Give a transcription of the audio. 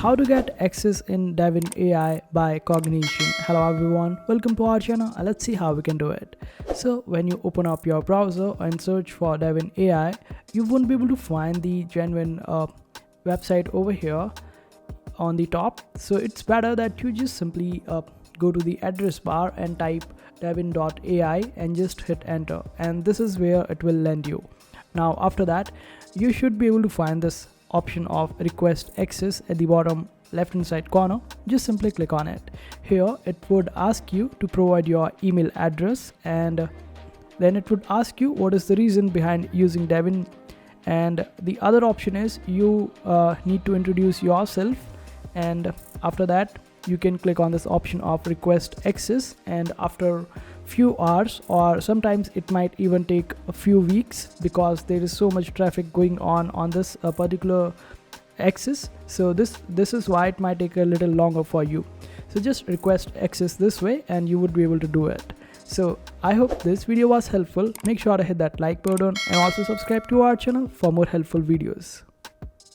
How to get access in Devin AI by Cognition. Hello everyone, welcome to our channel and let's see how we can do it. So when you open up your browser and search for Devin AI, you won't be able to find the genuine website over here on the top. So it's better that you just simply go to the address bar and type devin.ai and just hit enter, and this is where it will land you. Now after that, you should be able to find this option of request access at the bottom left hand side corner. Just simply click on it. Here it would ask you to provide your email address, and then it would ask you what is the reason behind using Devin, and the other option is you need to introduce yourself, and after that you can click on this option of request access, and after few hours, or sometimes it might even take a few weeks because there is so much traffic going on this particular access. So this is why it might take a little longer for you. So just request access this way and you would be able to do it. So I hope this video was helpful. Make sure to hit that like button and also subscribe to our channel for more helpful videos.